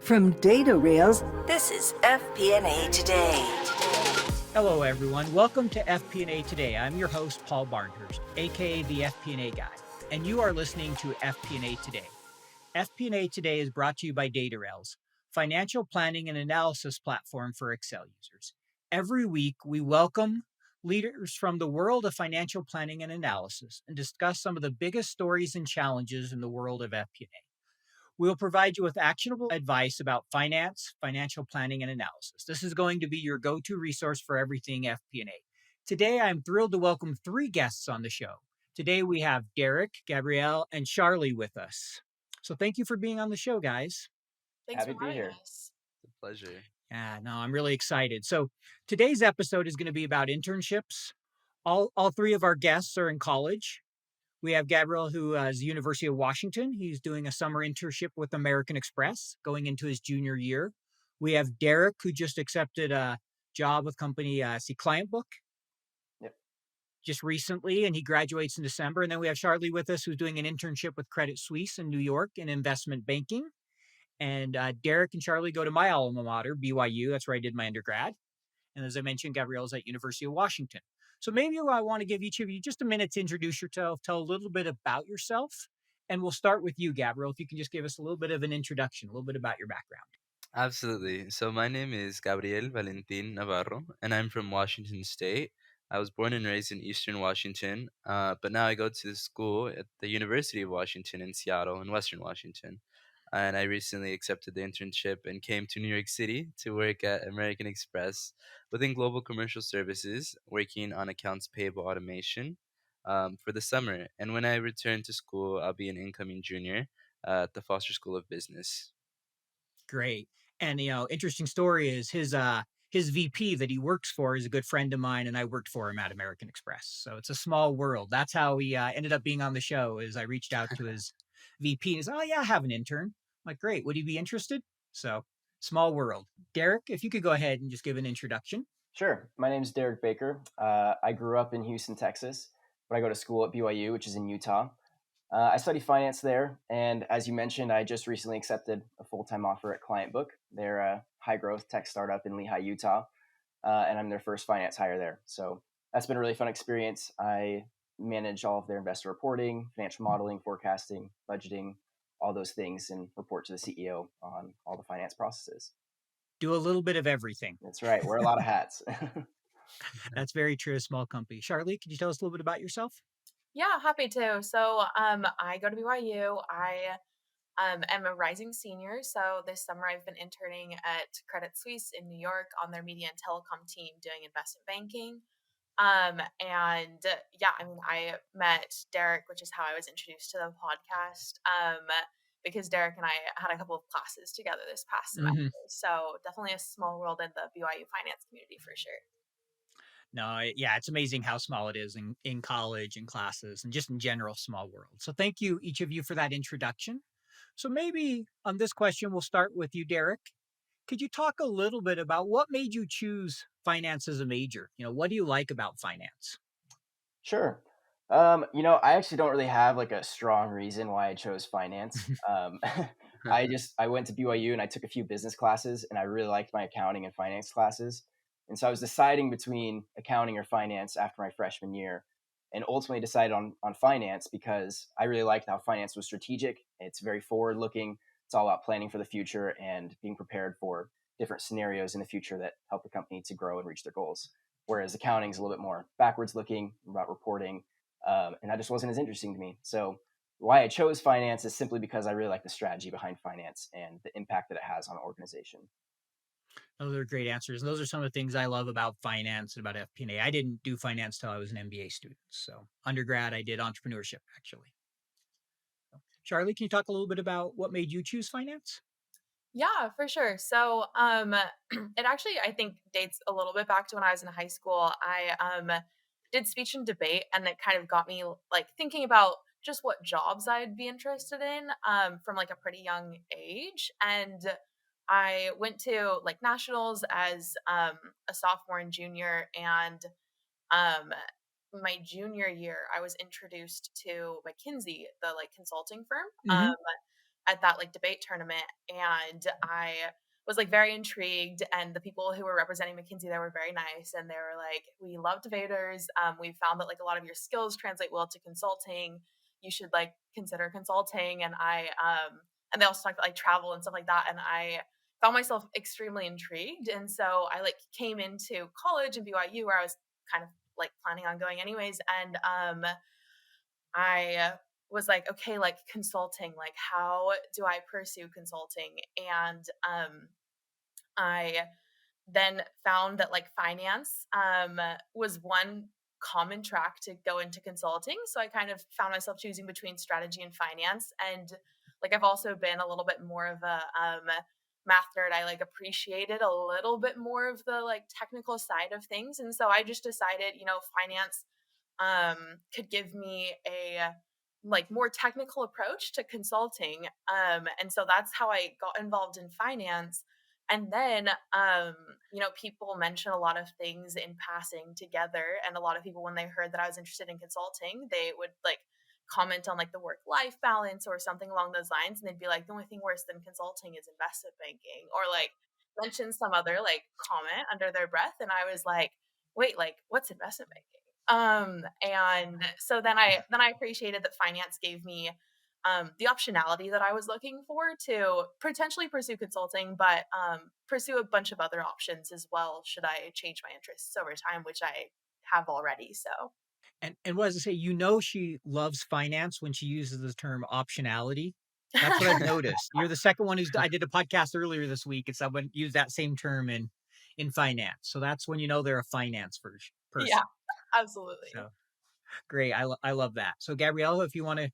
From data rails, this is FP&A Today. Hello, everyone. Welcome to FP&A Today. I'm your host, Paul Barnhurst, aka the FP&A Guy, and you are listening to FP&A Today. FP&A Today is brought to you by Data Rails, financial planning and analysis platform for Excel users. Every week, we welcome leaders from the world of financial planning and analysis and discuss some of the biggest stories and challenges in the world of FP&A. We'll provide you with actionable advice about finance, financial planning, and analysis. This is going to be your go-to resource for everything FP&A. Today, I'm thrilled to welcome three guests on the show. Today, we have Derek, Gabriel, and Charlee with us. So thank you for being on the show, guys. Thanks Happy for to be having here. us. It's a pleasure. Yeah, no, I'm really excited. So today's episode is going to be about internships. All three of our guests are in college. We have Gabriel, who is the University of Washington. He's doing a summer internship with American Express, going into his junior year. We have Derek, who just accepted a job with company Clientbook. Yep. Just recently, and he graduates in December. And then we have Charlee with us, who's doing an internship with Credit Suisse in New York in investment banking. And Derek and Charlee go to my alma mater, BYU. That's where I did my undergrad. And as I mentioned, Gabriel's at University of Washington. So maybe I want to give each of you just a minute to introduce yourself, tell a little bit about yourself. And we'll start with you, Gabriel, if you can just give us a little bit of an introduction, a little bit about your background. Absolutely. So my name is Gabriel Valentin Navarro, and I'm from Washington State. I was born and raised in Eastern Washington, but now I go to school at the University of Washington in Seattle, in Western Washington. And I recently accepted the internship and came to New York City to work at American Express within Global Commercial Services, working on accounts payable automation for the summer. And when I return to school, I'll be an incoming junior at the Foster School of Business. Great. And interesting story is his VP that he works for is a good friend of mine, and I worked for him at American Express. So it's a small world. That's how we ended up being on the show. Is I reached out to his VP and he said, "Oh yeah, I have an intern." I'm like, great. Would he be interested? So small world. Derek, if you could go ahead and just give an introduction. Sure. My name is Derek Baker. I grew up in Houston, Texas, but I go to school at BYU, which is in Utah. I study finance there, and as you mentioned, I just recently accepted a full-time offer at Clientbook. They're a high-growth tech startup in Lehi, Utah, and I'm their first finance hire there. So that's been a really fun experience. I manage all of their investor reporting, financial modeling, forecasting, budgeting, all those things, and report to the CEO on all the finance processes. Do a little bit of everything. That's right. Wear a lot of hats. That's very true. A small company. Charlee, could you tell us a little bit about yourself? Yeah, happy to. So, I go to BYU. I am a rising senior. So this summer I've been interning at Credit Suisse in New York on their media and telecom team doing investment banking. And yeah, I mean, I met Derek, which is how I was introduced to the podcast. Because Derek and I had a couple of classes together this past semester. So definitely a small world in the BYU finance community for sure. No, yeah, it's amazing how small it is in college and classes and just in general, small world. So thank you, each of you, for that introduction. So maybe on this question, we'll start with you, Derek. Could you talk a little bit about what made you choose finance as a major? What do you like about finance? Sure. I actually don't really have like a strong reason why I chose finance. I went to BYU and I took a few business classes and I really liked my accounting and finance classes. And so I was deciding between accounting or finance after my freshman year and ultimately decided on finance because I really liked how finance was strategic. It's very forward looking. It's all about planning for the future and being prepared for different scenarios in the future that help the company to grow and reach their goals. Whereas accounting is a little bit more backwards looking, about reporting. And that just wasn't as interesting to me. So why I chose finance is simply because I really like the strategy behind finance and the impact that it has on an organization. Those are great answers. And those are some of the things I love about finance and about FP&A. I didn't do finance till I was an MBA student. So undergrad, I did entrepreneurship, actually. Charlee, can you talk a little bit about what made you choose finance? Yeah, for sure. So, it actually, I think, dates a little bit back to when I was in high school. I did speech and debate, and it kind of got me like thinking about just what jobs I'd be interested in from like a pretty young age. And I went to like nationals as a sophomore and junior, and um, my junior year, I was introduced to McKinsey, the like consulting firm. Mhm. at that like debate tournament, and I was like very intrigued. And the people who were representing McKinsey there were very nice, and they were like, "We love debaters. We found that like a lot of your skills translate well to consulting. You should like consider consulting." And they also talked about like travel and stuff like that, and I found myself extremely intrigued. And so I like came into college in BYU where I was kind of like planning on going anyways. And I was like, okay, like consulting, like how do I pursue consulting? And I then found that like finance was one common track to go into consulting. So I kind of found myself choosing between strategy and finance. And like I've also been a little bit more of a math nerd. I like appreciated a little bit more of the like technical side of things. And so I just decided, finance could give me a like more technical approach to consulting. And so that's how I got involved in finance. And then, people mention a lot of things in passing together. And a lot of people, when they heard that I was interested in consulting, they would like comment on like the work life balance or something along those lines. And they'd be like, the only thing worse than consulting is investment banking, or like mention some other like comment under their breath. And I was like, wait, like what's investment banking? And so then I appreciated that finance gave me the optionality that I was looking for to potentially pursue consulting, but pursue a bunch of other options as well should I change my interests over time, which I have already. So And what does it say? She loves finance when she uses the term optionality. That's what I've noticed. You're the second one I did a podcast earlier this week, and someone used that same term in finance. So that's when they're a finance yeah, person. absolutely. So great. I love that. So Gabriella, if you want to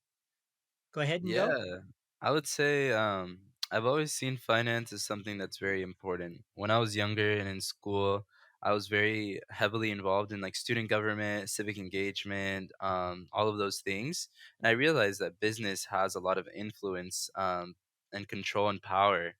go ahead and go. Yeah, I would say I've always seen finance as something that's very important. When I was younger and in school, I was very heavily involved in like student government, civic engagement, all of those things. And I realized that business has a lot of influence and control and power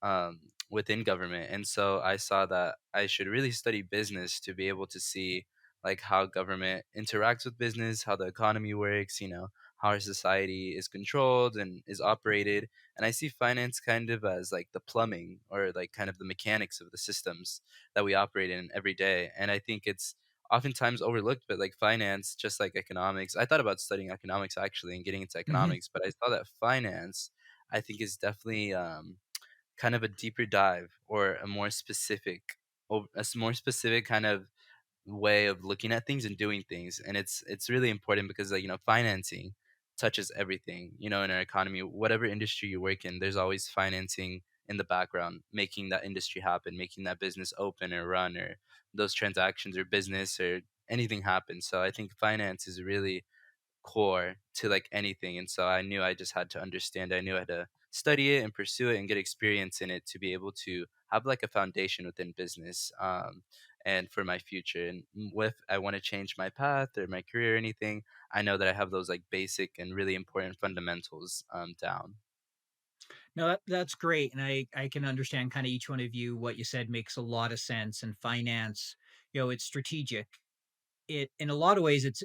um, within government. And so I saw that I should really study business to be able to see like how government interacts with business, how the economy works, how our society is controlled and is operated. And I see finance kind of as like the plumbing or like kind of the mechanics of the systems that we operate in every day. And I think it's oftentimes overlooked, but like finance, just like economics, I thought about studying economics actually and getting into Hmm. economics, but I saw that finance, I think, is definitely kind of a deeper dive or a more specific kind of way of looking at things and doing things. And it's really important because like financing touches everything in our economy. Whatever industry you work in, there's always financing in the background, making that industry happen, making that business open or run, or those transactions or business or anything happen. So I think finance is really core to like anything. And so I knew I just had to understand. I knew I had to study it and pursue it and get experience in it to be able to have like a foundation within business and for my future. And if I want to change my path or my career or anything, I know that I have those like basic and really important fundamentals down. No, that's great. And I can understand kind of each one of you. What you said makes a lot of sense. And finance, it's strategic. It in a lot of ways it's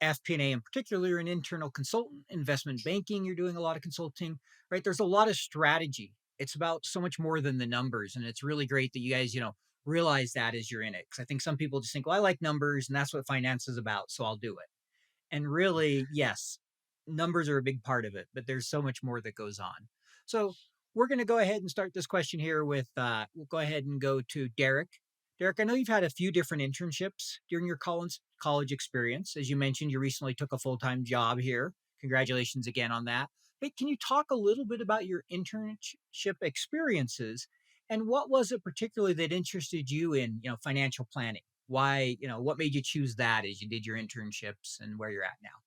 FP&A in particular. You're an internal consultant. Investment banking, you're doing a lot of consulting, right? There's a lot of strategy. It's about so much more than the numbers, and it's really great that you guys realize that as you're in it, because I think some people just think, well, I like numbers and that's what finance is about, so I'll do it. And really, yes, numbers are a big part of it, but there's so much more that goes on. So we're going to go ahead and start this question here with, we'll go ahead and go to Derek. Derek, I know you've had a few different internships during your college experience. As you mentioned, you recently took a full-time job here. Congratulations again on that. Hey, can you talk a little bit about your internship experiences, and what was it particularly that interested you in, financial planning? Why, what made you choose that as you did your internships and where you're at now?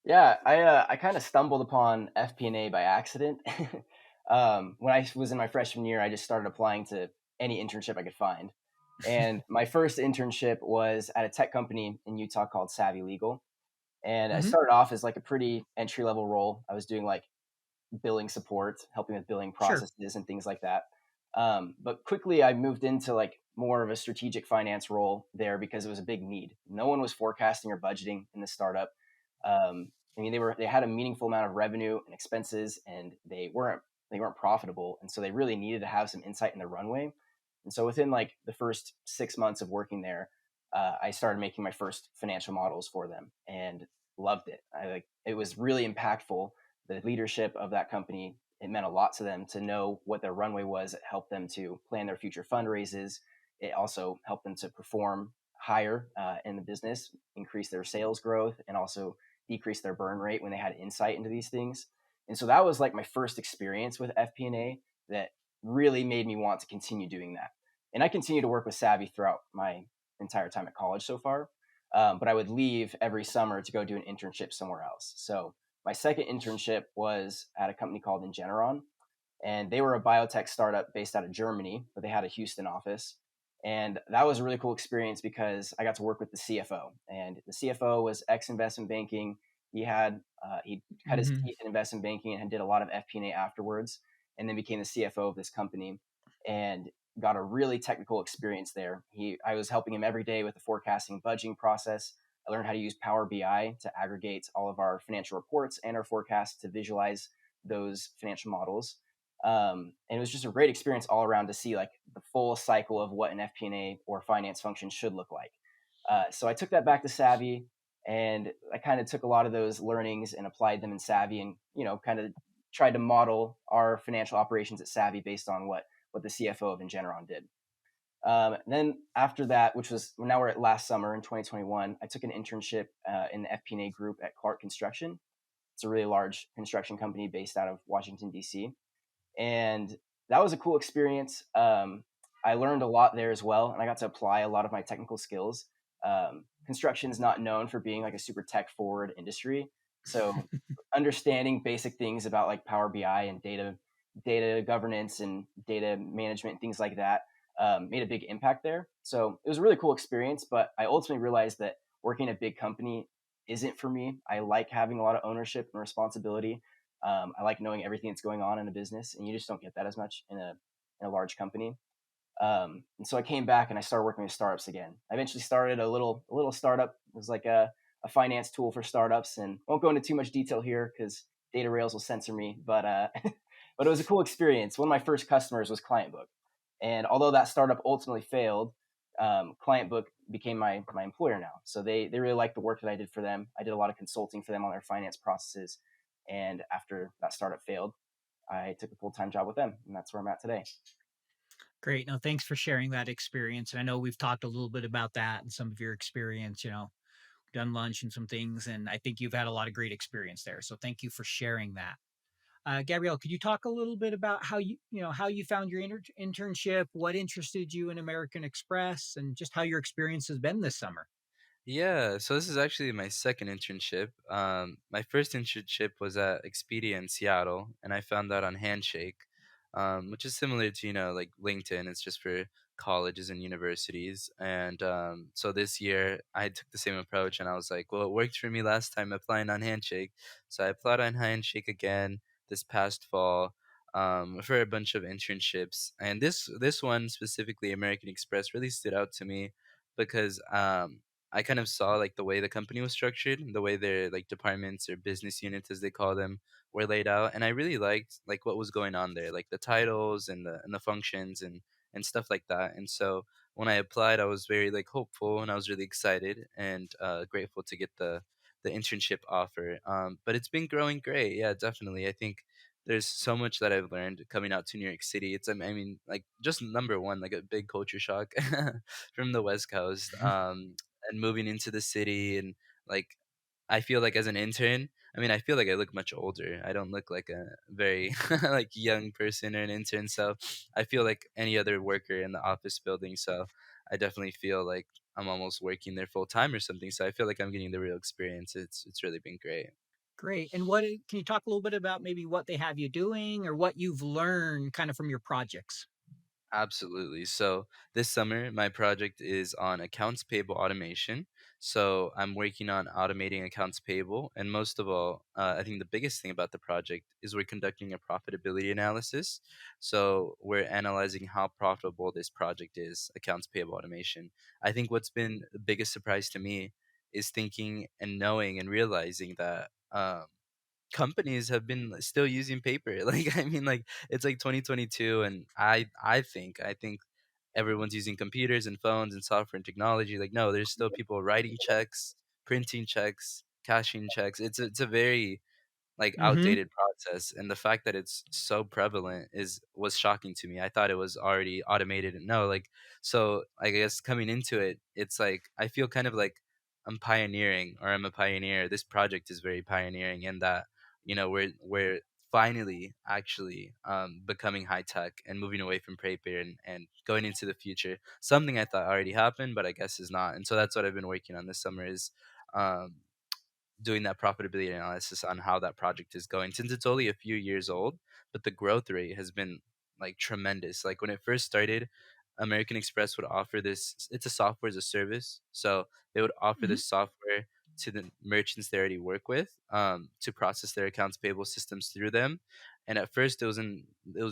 Yeah, I kind of stumbled upon FP&A by accident. When I was in my freshman year, I just started applying to any internship I could find. And my first internship was at a tech company in Utah called SavviLegal. And I Hmm. started off as like a pretty entry level role. I was doing like billing support, helping with billing Sure. processes and things like that. But quickly, I moved into like more of a strategic finance role there because it was a big need. No one was forecasting or budgeting in the startup. I mean, they had a meaningful amount of revenue and expenses, and they weren't profitable, and so they really needed to have some insight in the runway. And so within like the first 6 months of working there, I started making my first financial models for them and loved it. It was really impactful. The leadership of that company, it meant a lot to them to know what their runway was. It helped them to plan their future fundraises. It also helped them to perform higher in the business, increase their sales growth, and also decrease their burn rate when they had insight into these things. And so that was like my first experience with FP&A that really made me want to continue doing that. And I continue to work with Savvy throughout my entire time at college so far. But I would leave every summer to go do an internship somewhere else. So my second internship was at a company called Regeneron, and they were a biotech startup based out of Germany, but they had a Houston office. And that was a really cool experience because I got to work with the CFO, and the CFO was ex investment banking. He cut his Hmm. teeth in investment banking and did a lot of FP&A afterwards, and then became the CFO of this company, and got a really technical experience there. I was helping him every day with the forecasting budgeting process. I learned how to use Power BI to aggregate all of our financial reports and our forecasts to visualize those financial models. And it was just a great experience all around to see like the full cycle of what an FP&A or finance function should look like. So I took that back to Savvy, and I kind of took a lot of those learnings and applied them in Savvy, and kind of tried to model our financial operations at Savvy based on what the CFO of Ingeneron did. Then after that, which was now we're at last summer in 2021, I took an internship in the FP&A group at Clark Construction. It's a really large construction company based out of Washington, D.C. And that was a cool experience. I learned a lot there as well, and I got to apply a lot of my technical skills. Construction is not known for being like a super tech forward industry, so understanding basic things about like Power BI and data governance and data management, things like that, made a big impact there. So it was a really cool experience, but I ultimately realized that working at a big company isn't for me. I like having a lot of ownership and responsibility. I like knowing everything that's going on in a business, and you just don't get that as much in a large company. And so I came back and I started working with startups again. I eventually started a little startup. It was like a finance tool for startups, and I won't go into too much detail here because data rails will censor me. But but it was a cool experience. One of my first customers was Clientbook, and although that startup ultimately failed, Clientbook became my employer now. So they really liked the work that I did for them. I did a lot of consulting for them on their finance processes, and after that startup failed, I took a full-time job with them, and that's where I'm at today. Great. No, thanks for sharing that experience. And I know we've talked a little bit about that and some of your experience, done lunch and some things. And I think you've had a lot of great experience there. So thank you for sharing that. Gabrielle, could you talk a little bit about how you found your internship, what interested you in American Express, and just how your experience has been this summer? Yeah, so this is actually my second internship. My first internship was at Expedia in Seattle, and I found that on Handshake, which is similar to, like LinkedIn. It's just for colleges and universities. And so this year I took the same approach, and I was like, well, it worked for me last time applying on Handshake. So I applied on Handshake again this past fall. For a bunch of internships, and this one specifically, American Express, really stood out to me because I kind of saw like the way the company was structured, the way their like departments or business units as they call them were laid out, and I really liked like what was going on there, like the titles and the functions and stuff like that. And so when I applied, I was very like hopeful, and I was really excited and grateful to get the internship offer. But it's been growing great, yeah, definitely. I think there's so much that I've learned coming out to New York City. It's I mean, like just number one, like a big culture shock from the West Coast. And moving into the city, and like I feel like as an intern, I mean, I feel like I look much older. I don't look like a very like young person or an intern, so I feel like any other worker in the office building. So I definitely feel like I'm almost working there full time or something. So I feel like I'm getting the real experience. It's really been great. Great. And can you talk a little bit about maybe what they have you doing or what you've learned kind of from your projects? Absolutely. So this summer, my project is on accounts payable automation. So I'm working on automating accounts payable. And most of all, I think the biggest thing about the project is we're conducting a profitability analysis. So we're analyzing how profitable this project is, accounts payable automation. I think what's been the biggest surprise to me is thinking and knowing and realizing that companies have been still using paper. Like, I mean, like, it's like 2022, and I think everyone's using computers and phones and software and technology. Like, no, there's still people writing checks, printing checks, cashing checks. It's a very like Mm-hmm. outdated process, and the fact that it's so prevalent is was shocking to me. I thought it was already automated, and no, like, so I guess coming into it, it's like I feel kind of like I'm pioneering, or I'm a pioneer. This project is very pioneering in that, we're finally actually becoming high tech and moving away from paper, and going into the future, something I thought already happened but I guess is not. And so that's what I've been working on this summer, is um doing that profitability analysis on how that project is going, since it's only a few years old, but the growth rate has been like tremendous. Like, when it first started, American Express would offer this, it's a software as a service. So they would offer Mm-hmm. this software to the merchants they already work with, to process their accounts payable systems through them. And at first it was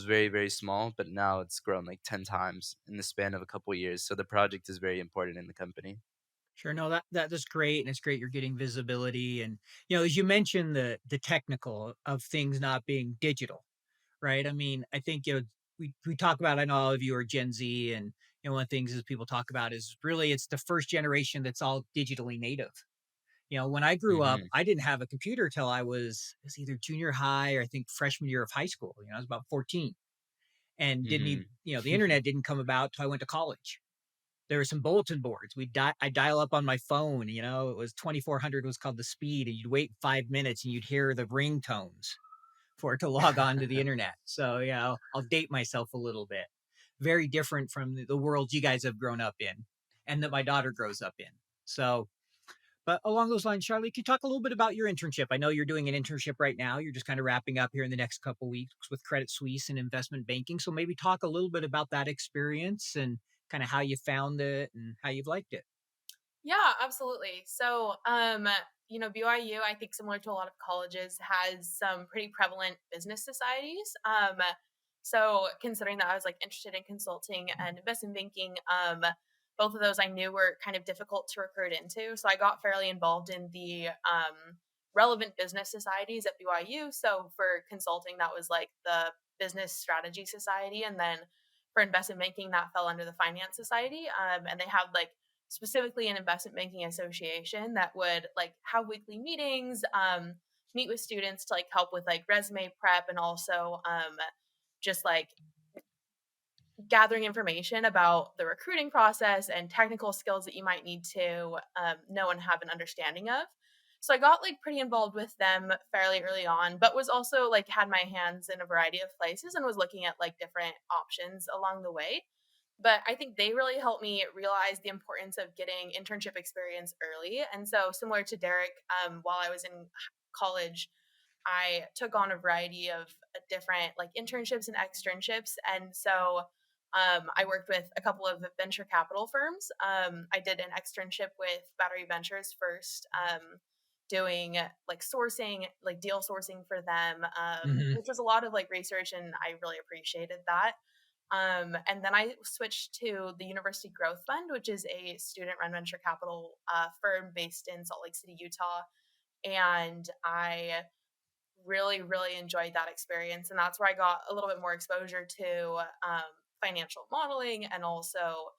very, very small, but now it's grown like 10 times in the span of a couple years. So the project is very important in the company. Sure. No, that's great, and it's great you're getting visibility. And as you mentioned, the technical of things not being digital, right? I mean, I think we talk about. I know all of you are Gen Z, and one of the things is people talk about is really it's the first generation that's all digitally native. When I grew up, Hmm. I didn't have a computer till I was either junior high or I think freshman year of high school. I was about 14, and didn't even, Hmm. the internet didn't come about till I went to college. There were some bulletin boards. I dial up on my phone. It was 2400 was called the speed, and you'd wait 5 minutes and you'd hear the ringtones for it to log on to the internet. So yeah, I'll date myself a little bit. Very different from the world you guys have grown up in, and that my daughter grows up in. So, but along those lines, Charlie, can you talk a little bit about your internship? I know you're doing an internship right now. You're just kind of wrapping up here in the next couple weeks with Credit Suisse and investment banking. So maybe talk a little bit about that experience and kind of how you found it and how you've liked it. Yeah, absolutely. So, BYU, I think similar to a lot of colleges, has some pretty prevalent business societies. So considering that I was like interested in consulting and investment banking, both of those I knew were kind of difficult to recruit into. So I got fairly involved in the relevant business societies at BYU. So for consulting, that was like the Business Strategy Society, and then for investment banking, that fell under the Finance Society. And they had like specifically an investment banking association that would like have weekly meetings, meet with students to like help with like resume prep, and also just like gathering information about the recruiting process and technical skills that you might need to know and have an understanding of. So I got like pretty involved with them fairly early on, but was also like had my hands in a variety of places and was looking at like different options along the way. But I think they really helped me realize the importance of getting internship experience early. And so, similar to Derek, while I was in college, I took on a variety of different like internships and externships. And so I worked with a couple of venture capital firms. I did an externship with Battery Ventures first, doing like sourcing, like deal sourcing for them, Hmm. which was a lot of like research, and I really appreciated that. And then I switched to the University Growth Fund, which is a student run venture capital firm based in Salt Lake City, Utah. And I really, really enjoyed that experience. And that's where I got a little bit more exposure to financial modeling, and also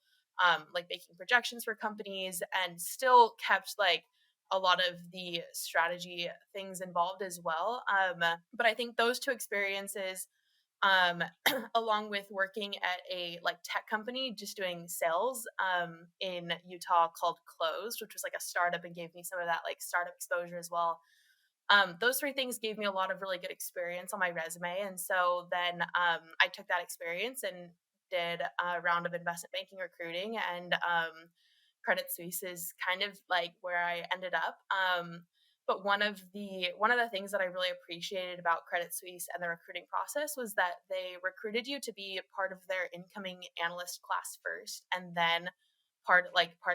like making projections for companies, and still kept like a lot of the strategy things involved as well. But I think those two experiences, um, along with working at a like tech company, just doing sales in Utah called Closed, which was like a startup and gave me some of that like startup exposure as well. Those three things gave me a lot of really good experience on my resume. And so then I took that experience and did a round of investment banking recruiting, and Credit Suisse is kind of like where I ended up. But one of the things that I really appreciated about Credit Suisse and the recruiting process was that they recruited you to be part of their incoming analyst class first, and then part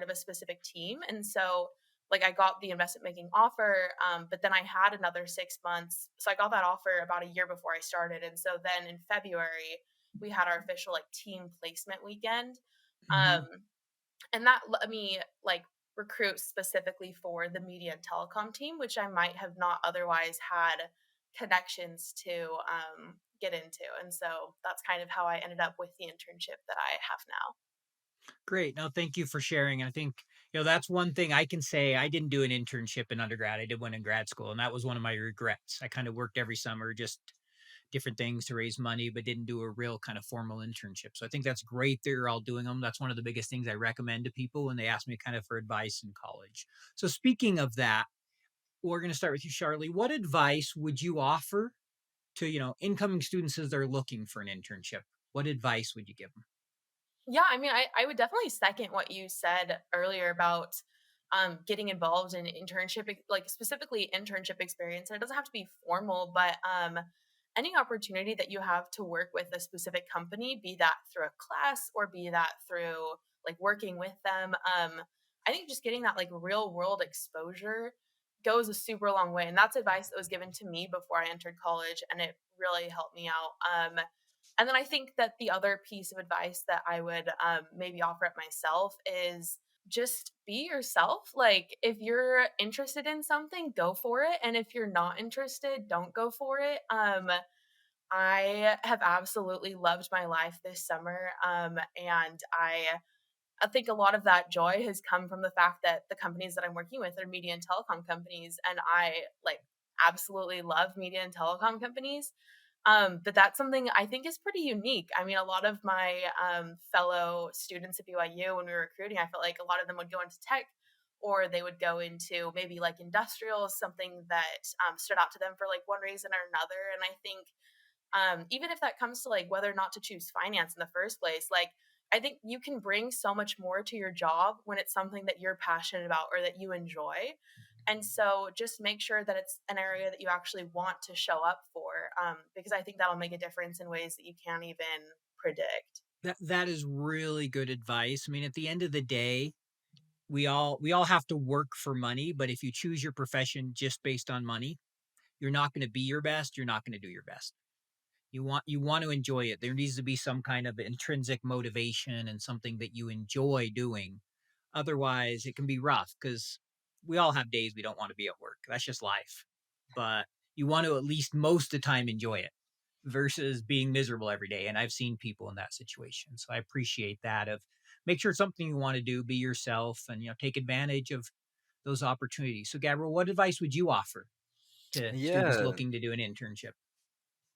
of a specific team. And so like I got the investment banking offer, but then I had another 6 months. So I got that offer about a year before I started, and so then in February we had our official like team placement weekend. Hmm. Um, and that let me like recruit specifically for the media and telecom team, which I might have not otherwise had connections to get into. And so that's kind of how I ended up with the internship that I have now. Great. No, thank you for sharing. I think, that's one thing I can say. I didn't do an internship in undergrad. I did one in grad school, and that was one of my regrets. I kind of worked every summer, just different things to raise money, but didn't do a real kind of formal internship. So I think that's great that you're all doing them. That's one of the biggest things I recommend to people when they ask me kind of for advice in college. So speaking of that, we're going to start with you, Charlee. What advice would you offer to, incoming students as they're looking for an internship? What advice would you give them? Yeah, I mean, I would definitely second what you said earlier about getting involved in like specifically internship experience. And it doesn't have to be formal, but any opportunity that you have to work with a specific company, be that through a class or be that through like working with them, I think just getting that like real world exposure goes a super long way. And that's advice that was given to me before I entered college, and it really helped me out. And then I think that the other piece of advice that I would maybe offer up myself is just be yourself. Like, if you're interested in something, go for it. And if you're not interested, don't go for it. I have absolutely loved my life this summer. And I think a lot of that joy has come from the fact that the companies that I'm working with are media and telecom companies. And I like absolutely love media and telecom companies. But that's something I think is pretty unique. I mean, a lot of my fellow students at BYU, when we were recruiting, I felt like a lot of them would go into tech, or they would go into maybe like industrials, something that stood out to them for like one reason or another. And I think even if that comes to like whether or not to choose finance in the first place, like I think you can bring so much more to your job when it's something that you're passionate about or that you enjoy. And so just make sure that it's an area that you actually want to show up for, because I think that'll make a difference in ways that you can't even predict. That is really good advice. I mean, at the end of the day, we all have to work for money, but if you choose your profession just based on money, you're not going to be your best, you're not going to do your best. You want to enjoy it. There needs to be some kind of intrinsic motivation and something that you enjoy doing. Otherwise, it can be rough because we all have days we don't want to be at work. That's just life. But you want to at least most of the time enjoy it versus being miserable every day. And I've seen people in that situation. So I appreciate that of make sure it's something you want to do, be yourself and take advantage of those opportunities. So Gabriel, what advice would you offer to students Yeah, looking to do an internship?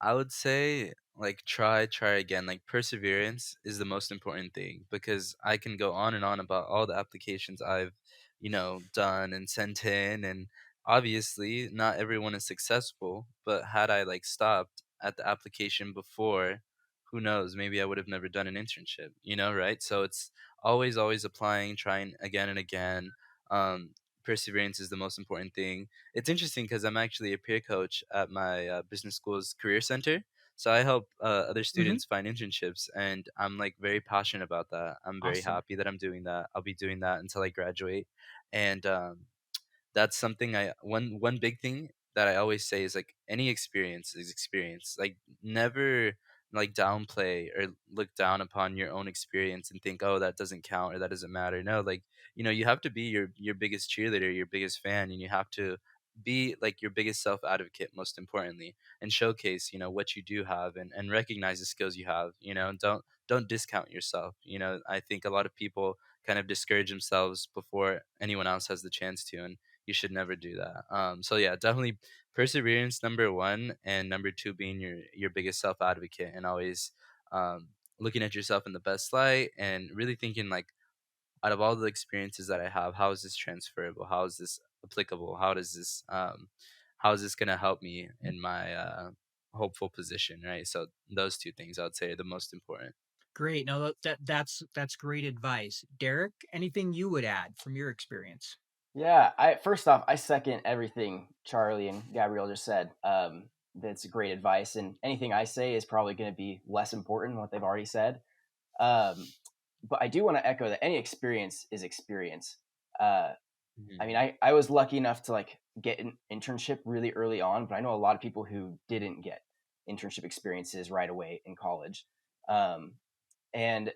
I would say like try again. Like perseverance is the most important thing because I can go on and on about all the applications I've, done and sent in, and obviously not everyone is successful, but had I like stopped at the application before, who knows, maybe I would have never done an internship, right? So it's always applying, trying again and again. Um Perseverance is the most important thing. It's interesting because I'm actually a peer coach at my business school's career center. So I help other Hmm. students find internships, and I'm like very passionate about that. I'm very Awesome. happy that I'm doing that. I'll be doing that until I graduate, and that's something one big thing that I always say is like any experience is experience. Like never like downplay or look down upon your own experience and think, oh, that doesn't count or that doesn't matter. No, like you have to be your biggest cheerleader, your biggest fan, and you have to be like your biggest self advocate most importantly, and showcase what you do have, and recognize the skills you have. Don't discount yourself. I think a lot of people kind of discourage themselves before anyone else has the chance to, and you should never do that. So yeah, definitely perseverance number one, and number two being your biggest self advocate, and always um, looking at yourself in the best light, and really thinking like, out of all the experiences that I have, how is this transferable? How is this applicable? How is this gonna help me in my hopeful position, right? So those two things I would say are the most important. Great. No, that's great advice. Derek, anything you would add from your experience? Yeah, I first off, I second everything Charlie and Gabrielle just said. That's great advice, and anything I say is probably going to be less important than what they've already said. Um, but I do want to echo that any experience is experience. Uh, I Mhm. mean, I was lucky enough to like get an internship really early on, but I know a lot of people who didn't get internship experiences right away in college. And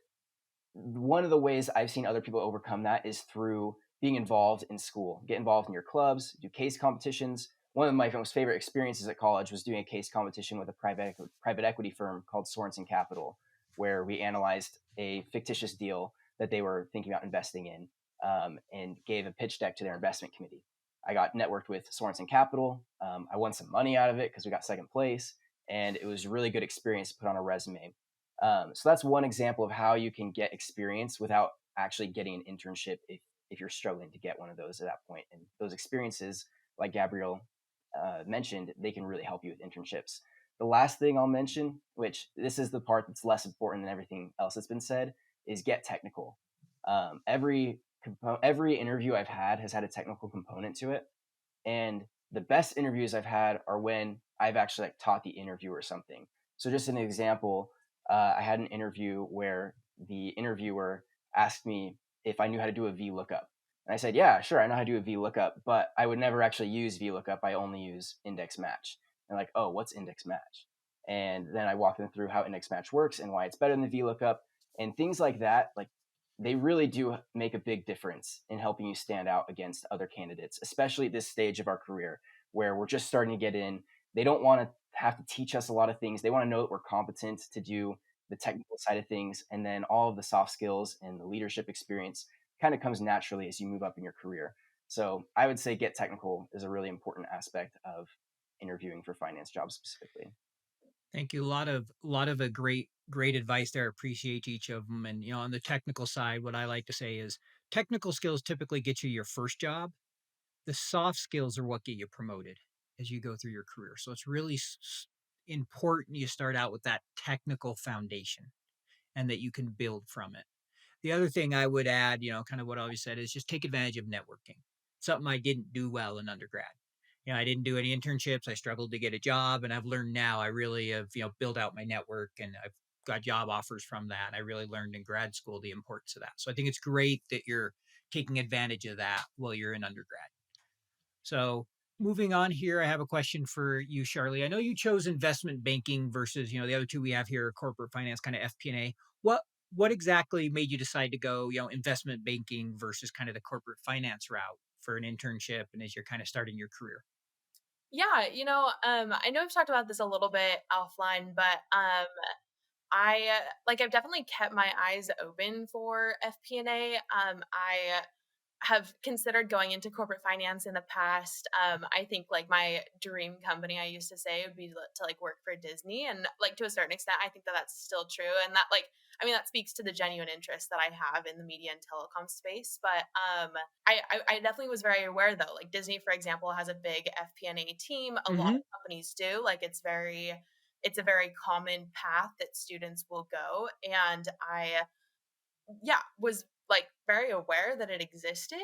one of the ways I've seen other people overcome that is through being involved in school, get involved in your clubs, do case competitions. One of my most favorite experiences at college was doing a case competition with a private equity firm called Sorensen Capital, where we analyzed a fictitious deal that they were thinking about investing in, and gave a pitch deck to their investment committee. I got networked with Sorensen Capital. I won some money out of it because we got second place, and it was a really good experience to put on a resume. So that's one example of how you can get experience without actually getting an internship if you're struggling to get one of those at that point. And those experiences, like Gabriel mentioned, they can really help you with internships. The last thing I'll mention, which this is the part that's less important than everything else that's been said, is get technical. Every interview I've had has had a technical component to it, and the best interviews I've had are when I've actually taught the interviewer something. So just an example, I had an interview where the interviewer asked me if I knew how to do a VLOOKUP. And I said, yeah, sure, I know how to do a VLOOKUP, but I would never actually use VLOOKUP. I only use index match. And like, oh, what's index match? And then I walked them through how index match works and why it's better than the VLOOKUP and things like that. Like, they really do make a big difference in helping you stand out against other candidates, especially at this stage of our career where we're just starting to get in. They don't want to have to teach us a lot of things. They want to know that we're competent to do the technical side of things. And then all of the soft skills and the leadership experience kind of comes naturally as you move up in your career. So I would say get technical is a really important aspect of interviewing for finance jobs specifically. Thank you. A lot of a great advice there. Appreciate each of them. And on the technical side, what I like to say is technical skills typically get you your first job. The soft skills are what get you promoted as you go through your career. So it's really important you start out with that technical foundation and that you can build from it. The other thing I would add, kind of what I always said, is just take advantage of networking. Something I didn't do well in undergrad. I didn't do any internships. I struggled to get a job, and I've learned now I really have, built out my network, and I've got job offers from that. I really learned in grad school the importance of that. So I think it's great that you're taking advantage of that while you're in undergrad. So moving on here, I have a question for you, Charlee. I know you chose investment banking versus, the other two we have here, corporate finance, kind of FP&A. What exactly made you decide to go, investment banking versus kind of the corporate finance route for an internship and as you're kind of starting your career? Yeah, I know I've talked about this a little bit offline, but I've definitely kept my eyes open for FP&A. I have considered going into corporate finance in the past. I think like my dream company, I used to say, would be to like work for Disney, and like to a certain extent, I think that that's still true, and that that speaks to the genuine interest that I have in the media and telecom space. But I definitely was very aware though, like Disney, for example, has a big FP&A team. A lot Mm-hmm. of companies do. Like it's a very common path that students will go, and I was like very aware that it existed.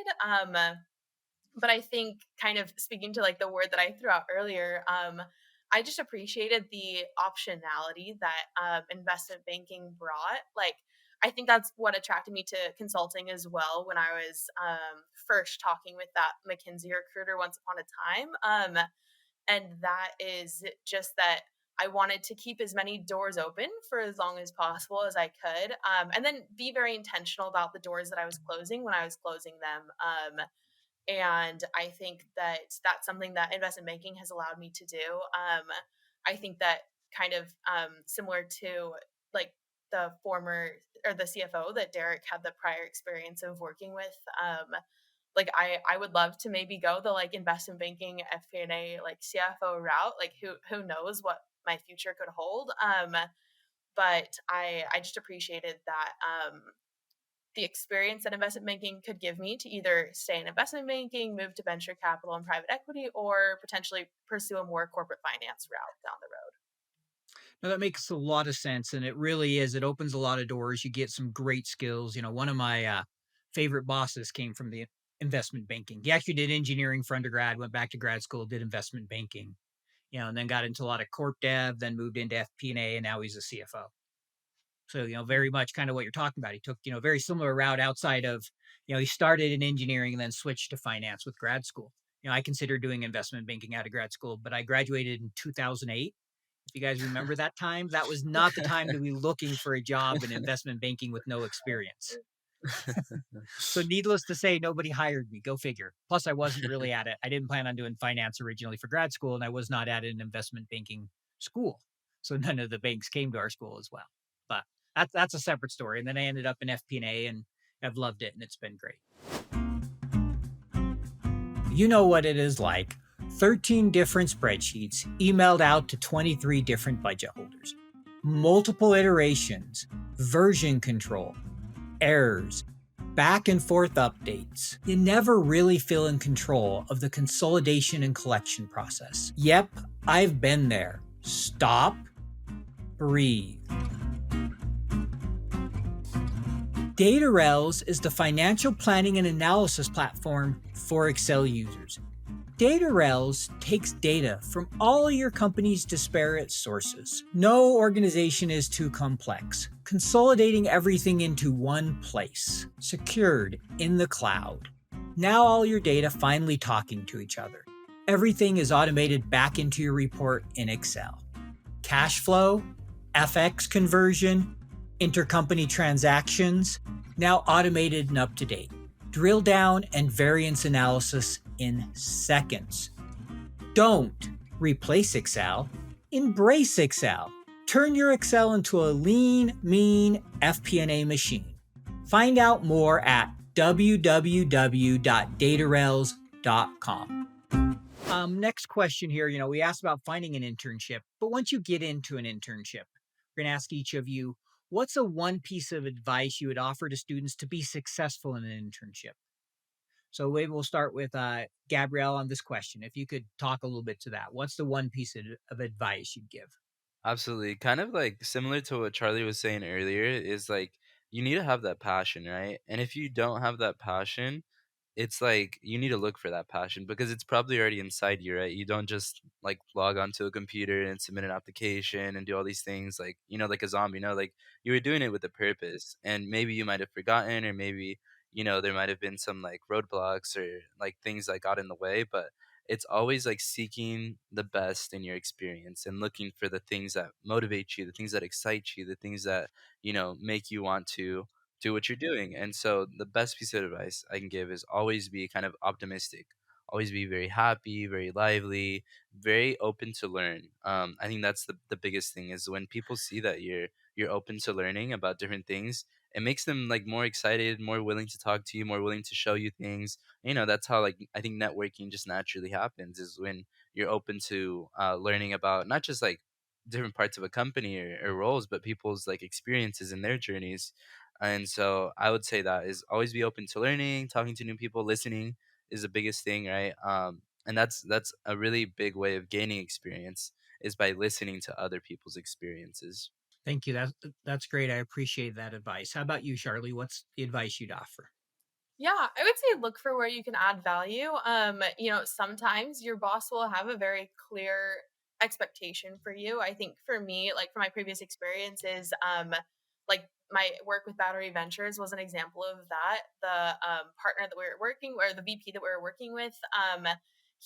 But I think kind of speaking to like the word that I threw out earlier, I just appreciated the optionality that investment banking brought. Like, I think that's what attracted me to consulting as well when I was first talking with that McKinsey recruiter once upon a time. And that is just that I wanted to keep as many doors open for as long as possible as I could, and then be very intentional about the doors that I was closing when I was closing them. And I think that that's something that investment banking has allowed me to do. I think that kind of similar to like the former or the CFO that Derek had the prior experience of working with. Like I would love to maybe go the like investment banking FP&A like CFO route. Like who knows what my future could hold. But I just appreciated that the experience that investment banking could give me to either stay in investment banking, move to venture capital and private equity, or potentially pursue a more corporate finance route down the road. No, that makes a lot of sense, and it really is. It opens a lot of doors. You get some great skills. One of my favorite bosses came from the investment banking. He actually did engineering for undergrad, went back to grad school, did investment banking, and then got into a lot of corp dev, then moved into FP&A, and now he's a CFO. So, very much kind of what you're talking about. He took, a very similar route outside of, he started in engineering and then switched to finance with grad school. I considered doing investment banking out of grad school, but I graduated in 2008. If you guys remember that time, that was not the time to be looking for a job in investment banking with no experience. So needless to say, nobody hired me. Go figure. Plus, I wasn't really at it. I didn't plan on doing finance originally for grad school, and I was not at an investment banking school. So none of the banks came to our school as well. But that's a separate story. And then I ended up in FP&A, and I've loved it, and it's been great. You know what it is like. 13 different spreadsheets emailed out to 23 different budget holders. Multiple iterations, version control, errors, back and forth updates. You never really feel in control of the consolidation and collection process. Yep, I've been there. Stop, breathe. DataRels is the financial planning and analysis platform for Excel users. DataRels takes data from all your company's disparate sources. No organization is too complex, consolidating everything into one place, secured in the cloud. Now all your data finally talking to each other. Everything is automated back into your report in Excel. Cash flow, FX conversion, intercompany transactions, now automated and up to date. Drill down and variance analysis in seconds. Don't replace Excel, embrace Excel. Turn your Excel into a lean, mean FP&A machine. Find out more at www.datarels.com. Next question here, we asked about finding an internship, but once you get into an internship, we're going to ask each of you, what's a one piece of advice you would offer to students to be successful in an internship? So maybe we'll start with Gabrielle on this question. If you could talk a little bit to that, what's the one piece of advice you'd give? Absolutely. Kind of like similar to what Charlie was saying earlier, is like you need to have that passion, right? And if you don't have that passion, it's like you need to look for that passion because it's probably already inside you, right? You don't just like log onto a computer and submit an application and do all these things like, like a zombie, like you were doing it with a purpose. And maybe you might have forgotten, or maybe, there might have been some like roadblocks or like things that got in the way, but it's always like seeking the best in your experience and looking for the things that motivate you, the things that excite you, the things that, make you want to do what you're doing. And so the best piece of advice I can give is always be kind of optimistic, always be very happy, very lively, very open to learn. I think that's the biggest thing is when people see that you're open to learning about different things, it makes them like more excited, more willing to talk to you, more willing to show you things. That's how like I think networking just naturally happens is when you're open to learning about not just like different parts of a company or roles, but people's like experiences and their journeys. And so I would say that is always be open to learning, talking to new people, listening is the biggest thing, right? And that's a really big way of gaining experience is by listening to other people's experiences. Thank you. That's great. I appreciate that advice. How about you, Charlie? What's the advice you'd offer? Yeah, I would say look for where you can add value. Sometimes your boss will have a very clear expectation for you. I think for me, like from my previous experiences, like my work with Battery Ventures was an example of that. The partner that we were working, or the VP that we were working with,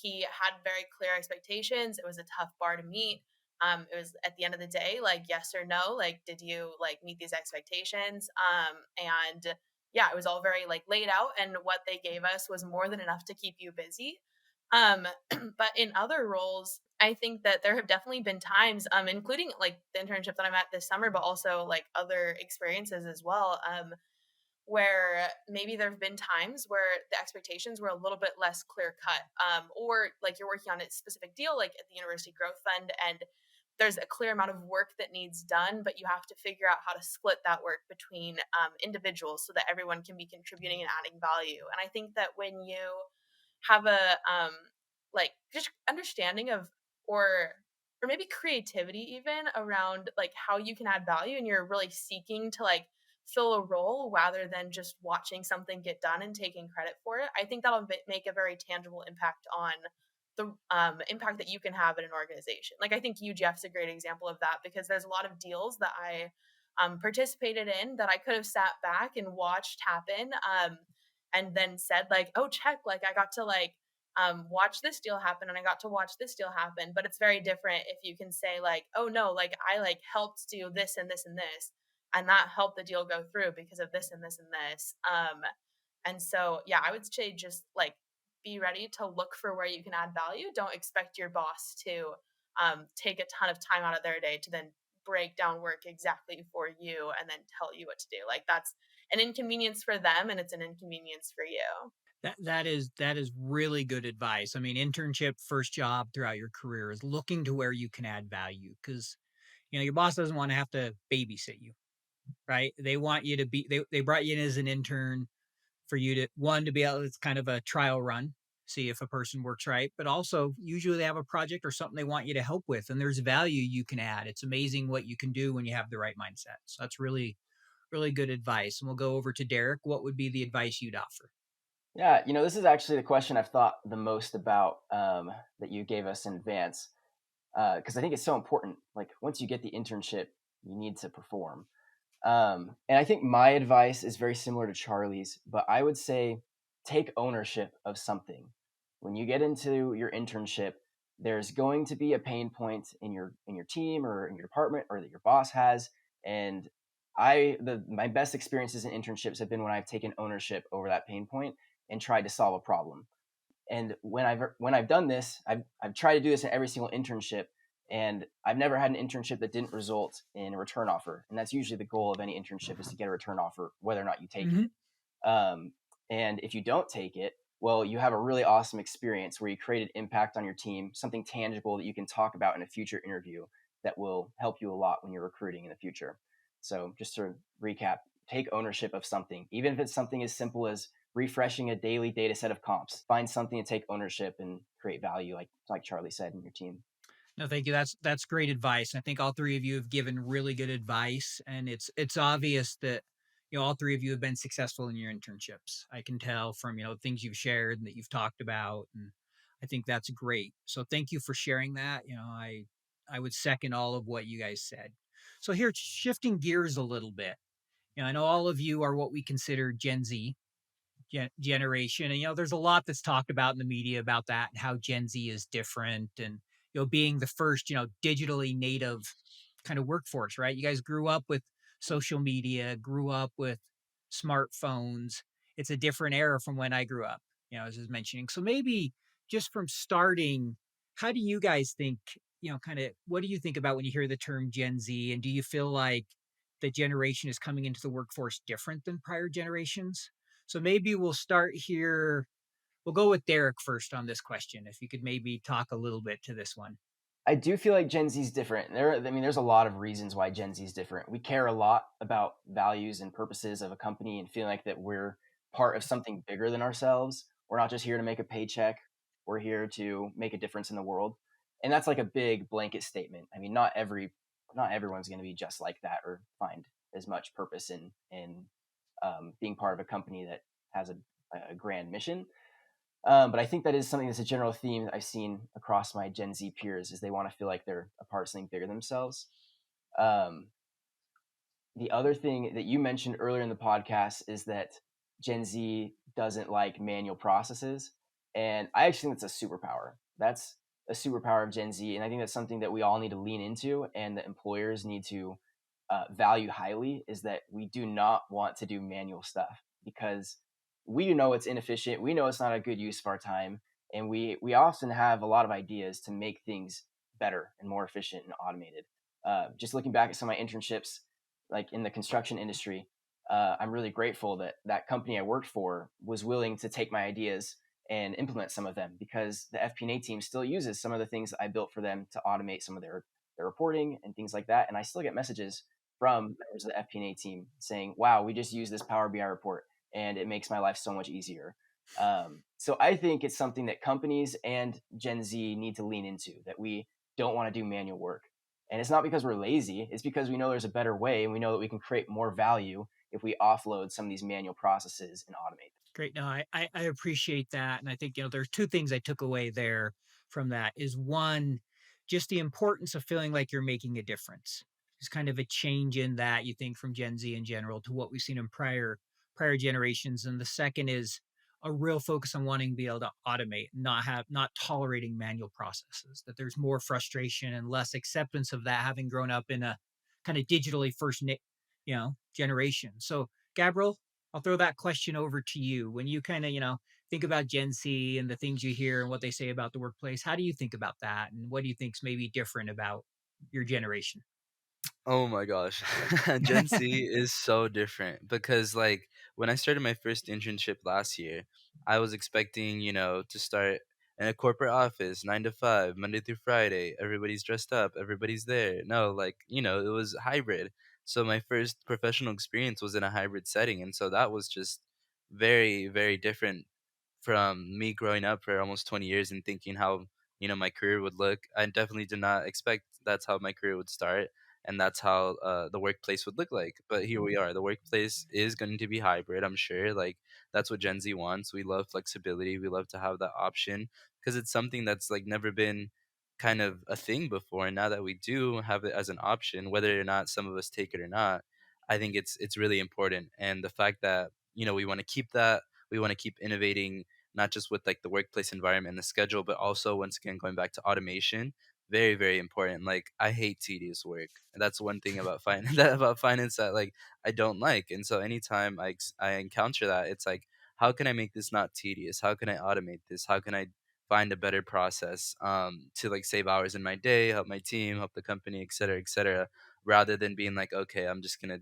he had very clear expectations. It was a tough bar to meet. It was at the end of the day, like yes or no, like did you like meet these expectations? And yeah, it was all very like laid out, and what they gave us was more than enough to keep you busy. Um, but in other roles, I think that there have definitely been times, including like the internship that I'm at this summer, but also like other experiences as well, where maybe there have been times where the expectations were a little bit less clear cut, or like you're working on a specific deal, like at the University Growth Fund, and there's a clear amount of work that needs done, but you have to figure out how to split that work between individuals so that everyone can be contributing and adding value. And I think that when you have a like just understanding of or maybe creativity even around like how you can add value, and you're really seeking to like fill a role rather than just watching something get done and taking credit for it, I think that'll make a very tangible impact on the impact that you can have in an organization. Like I think UGF's a great example of that, because there's a lot of deals that I participated in that I could have sat back and watched happen, and then said like, oh, check, like I got to like watch this deal happen, and I got to watch this deal happen. But it's very different if you can say like, oh no, like I like helped do this and this and this, and that helped the deal go through because of this and this and this. And so, yeah, I would say just like be ready to look for where you can add value. Don't expect your boss to take a ton of time out of their day to then break down work exactly for you and then tell you what to do. Like that's an inconvenience for them and it's an inconvenience for you. That is really good advice. I mean, internship, first job throughout your career is looking to where you can add value because your boss doesn't want to have to babysit you, right? They want you to be they brought you in as an intern for you to one to be able, it's kind of a trial run, see if a person works right, but also usually they have a project or something they want you to help with and there's value you can add. It's amazing what you can do when you have the right mindset. So that's really, really good advice. And we'll go over to Derek. What would be the advice you'd offer? Yeah, this is actually the question I've thought the most about, that you gave us in advance, because I think it's so important. Like once you get the internship, you need to perform. And I think my advice is very similar to Charlie's, but I would say take ownership of something. When you get into your internship, there's going to be a pain point in your team or in your department or that your boss has. And my best experiences in internships have been when I've taken ownership over that pain point and tried to solve a problem. And when I've done this, I've tried to do this in every single internship, and I've never had an internship that didn't result in a return offer. And that's usually the goal of any internship, is to get a return offer, whether or not you take Mm-hmm. it. And if you don't take it, well, you have a really awesome experience where you create an impact on your team, something tangible that you can talk about in a future interview that will help you a lot when you're recruiting in the future. So just to recap, take ownership of something, even if it's something as simple as refreshing a daily data set of comps. Find something to take ownership and create value, like Charlie said, in your team. No, thank you. That's great advice. I think all three of you have given really good advice, and it's obvious that all three of you have been successful in your internships. I can tell from things you've shared and that you've talked about, and I think that's great. So thank you for sharing that. I would second all of what you guys said. So here, shifting gears a little bit. I know all of you are what we consider Gen Z generation, and there's a lot that's talked about in the media about that and how Gen Z is different, and being the first digitally native kind of workforce, right? You guys grew up with social media, grew up with smartphones. It's a different era from when I grew up, as I was mentioning. So maybe just from starting, how do you guys think, kind of what do you think about when you hear the term Gen Z, and do you feel like the generation is coming into the workforce different than prior generations? So maybe we'll start here. We'll go with Derek first on this question. If you could maybe talk a little bit to this one. I do feel like Gen Z is different. There's a lot of reasons why Gen Z is different. We care a lot about values and purposes of a company and feeling like that we're part of something bigger than ourselves. We're not just here to make a paycheck. We're here to make a difference in the world. And that's like a big blanket statement. I mean, not everyone's going to be just like that or find as much purpose in being part of a company that has a grand mission. But I think that is something that's a general theme that I've seen across my Gen Z peers, is they want to feel like they're a part of something bigger than themselves. Um, the other thing that you mentioned earlier in the podcast is that Gen Z doesn't like manual processes. And I actually think that's a superpower. That's a superpower of Gen Z. And I think that's something that we all need to lean into and that employers need to value highly, is that we do not want to do manual stuff, because we know it's inefficient. We know it's not a good use of our time. And we often have a lot of ideas to make things better and more efficient and automated. Just looking back at some of my internships, like in the construction industry, I'm really grateful that that company I worked for was willing to take my ideas and implement some of them, because the FP&A team still uses some of the things that I built for them to automate some of their reporting and things like that. And I still get messages from members of the FP&A team saying, wow, we just use this Power BI report and it makes my life so much easier. So I think it's something that companies and Gen Z need to lean into, that we don't want to do manual work. And it's not because we're lazy, it's because we know there's a better way, and we know that we can create more value if we offload some of these manual processes and automate them. Great. No, I appreciate that. And I think, there's two things I took away there from that is one, just the importance of feeling like you're making a difference. It's kind of a change in that, you think, from Gen Z in general to what we've seen in prior generations. And the second is a real focus on wanting to be able to automate, not tolerating manual processes, that there's more frustration and less acceptance of that, having grown up in a kind of digitally first generation. So, Gabriel, I'll throw that question over to you. When you kind of, think about Gen Z and the things you hear and what they say about the workplace, how do you think about that? And what do you think's maybe different about your generation? Oh my gosh. Gen Z is so different because like when I started my first internship last year, I was expecting, to start in a corporate office, 9 to 5, Monday through Friday. Everybody's dressed up, everybody's there. No, like, it was hybrid. So my first professional experience was in a hybrid setting. And so that was just very, very different from me growing up for almost 20 years and thinking how my career would look. I definitely did not expect that's how my career would start and that's how the workplace would look like. But here we are. The workplace is going to be hybrid, I'm sure. Like that's what Gen Z wants. We love flexibility. We love to have that option because it's something that's like never been kind of a thing before. And now that we do have it as an option, whether or not some of us take it or not, I think it's really important. And the fact that we want to keep that, we want to keep innovating not just with like the workplace environment and the schedule, but also once again going back to automation. Very, very important. Like I hate tedious work. And that's one thing about finance that about finance that like I don't like. And so anytime I encounter that, it's like, how can I make this not tedious? How can I automate this? How can I find a better process to like save hours in my day, help my team, help the company, et cetera, rather than being like, okay, I'm just gonna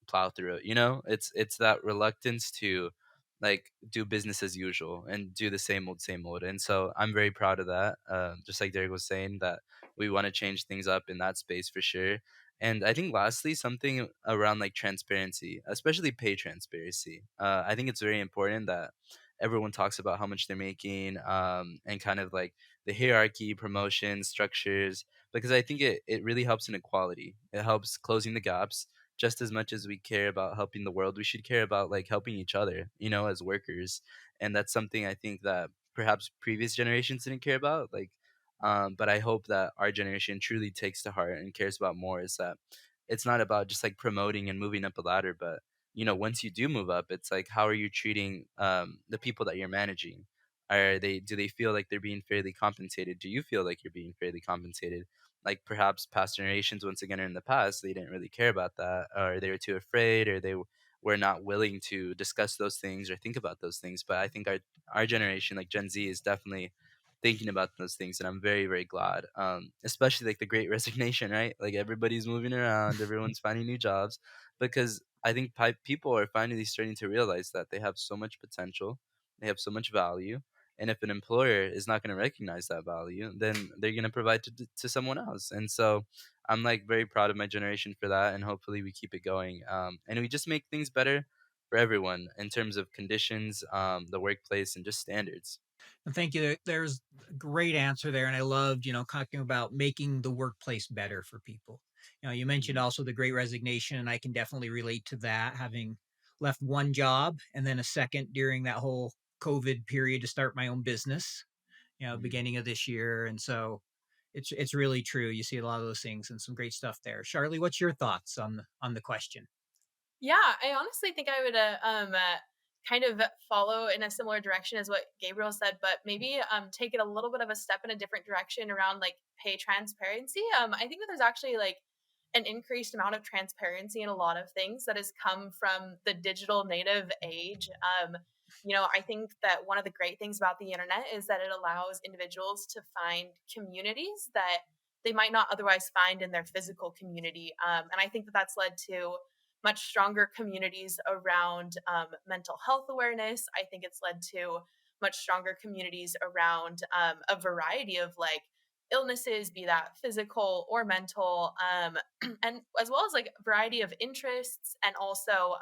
plow through it. It's that reluctance to like do business as usual and do the same old. And so I'm very proud of that. Just like Derek was saying, that we want to change things up in that space for sure. And I think lastly, something around like transparency, especially pay transparency. I think it's very important that everyone talks about how much they're making and kind of like the hierarchy, promotion structures, because I think it really helps inequality. It helps closing the gaps just as much as we care about helping the world, we should care about like helping each other, as workers. And that's something I think that perhaps previous generations didn't care about. But I hope that our generation truly takes to heart and cares about more is that it's not about just like promoting and moving up a ladder, but once you do move up, it's like how are you treating the people that you're managing? Do they feel like they're being fairly compensated? Do you feel like you're being fairly compensated? Like perhaps past generations once again or in the past they didn't really care about that, or they were too afraid, or were not willing to discuss those things or think about those things. But I think our generation, like Gen Z, is definitely thinking about those things, and I'm very, very glad, especially like the great resignation, right? Like everybody's moving around, everyone's finding new jobs, because I think people are finally starting to realize that they have so much potential, they have so much value, and if an employer is not going to recognize that value, then they're going to provide to someone else. And so I'm like very proud of my generation for that. And hopefully we keep it going. And we just make things better for everyone in terms of conditions, the workplace, and just standards. And thank you. There's a great answer there. And I loved, talking about making the workplace better for people. You mentioned Mhm. also the great resignation, and I can definitely relate to that, having left one job and then a second during that whole COVID period to start my own business, Mhm. beginning of this year. And so it's really true. You see a lot of those things and some great stuff there. Charlie, what's your thoughts on the question? Yeah, I honestly think I would kind of follow in a similar direction as what Gabriel said, but maybe take it a little bit of a step in a different direction around like pay transparency. I think that there's actually like an increased amount of transparency in a lot of things that has come from the digital native age. I think that one of the great things about the internet is that it allows individuals to find communities that they might not otherwise find in their physical community. And I think that that's led to much stronger communities around mental health awareness. I think it's led to much stronger communities around a variety of like illnesses, be that physical or mental, and as well as like a variety of interests and also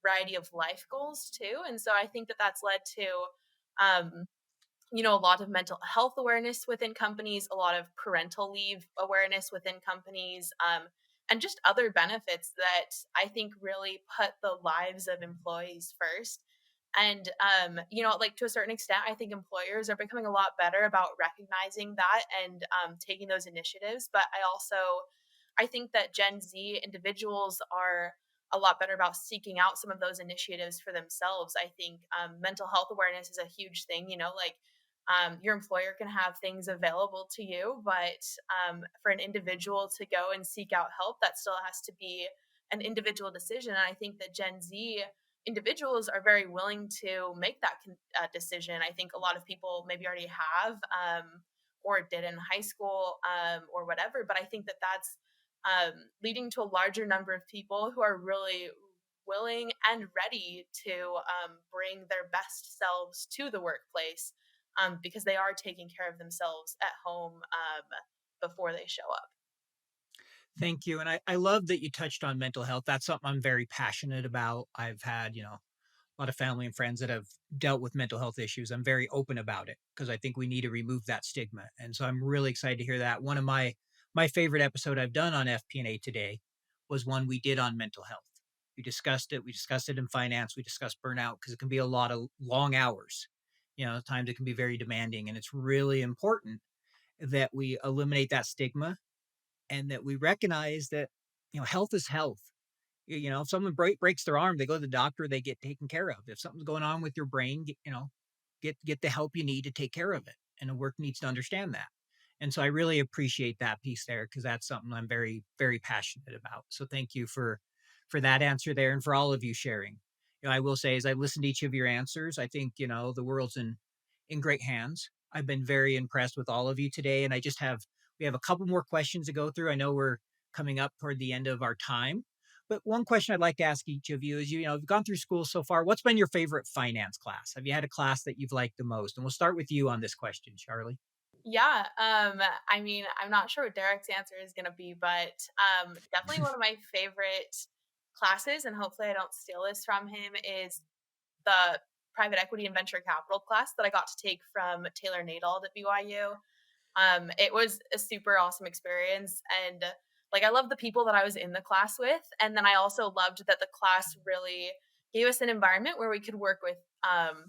variety of life goals too. And so I think that that's led to um, a lot of mental health awareness within companies, a lot of parental leave awareness within companies, and just other benefits that I think really put the lives of employees first. And, like to a certain extent, I think employers are becoming a lot better about recognizing that and taking those initiatives. But I think that Gen Z individuals are a lot better about seeking out some of those initiatives for themselves. I think mental health awareness is a huge thing, like your employer can have things available to you, but for an individual to go and seek out help, that still has to be an individual decision. And I think that Gen Z individuals are very willing to make that decision. I think a lot of people maybe already have or did in high school or whatever, but I think that that's leading to a larger number of people who are really willing and ready to bring their best selves to the workplace because they are taking care of themselves at home before they show up. Thank you. And I love that you touched on mental health. That's something I'm very passionate about. I've had, a lot of family and friends that have dealt with mental health issues. I'm very open about it because I think we need to remove that stigma. And so I'm really excited to hear that. One of my favorite episode I've done on FP&A today was one we did on mental health. We discussed it. We discussed it in finance. We discussed burnout because it can be a lot of long hours. Times it can be very demanding. And it's really important that we eliminate that stigma and that we recognize that, health is health. If someone breaks their arm, they go to the doctor, they get taken care of. If something's going on with your brain, get the help you need to take care of it. And the work needs to understand that. And so I really appreciate that piece there because that's something I'm very, very passionate about. So thank you for that answer there and for all of you sharing. I will say as I listen to each of your answers, I think, the world's in great hands. I've been very impressed with all of you today. And we have a couple more questions to go through. I know we're coming up toward the end of our time. But one question I'd like to ask each of you is, you've gone through school so far. What's been your favorite finance class? Have you had a class that you've liked the most? And we'll start with you on this question, Charlee. Yeah, I mean, I'm not sure what Derek's answer is going to be, but definitely one of my favorite classes, and hopefully I don't steal this from him, is the private equity and venture capital class that I got to take from Taylor Nadald at BYU. It was a super awesome experience, and like I love the people that I was in the class with, and then I also loved that the class really gave us an environment where we could work with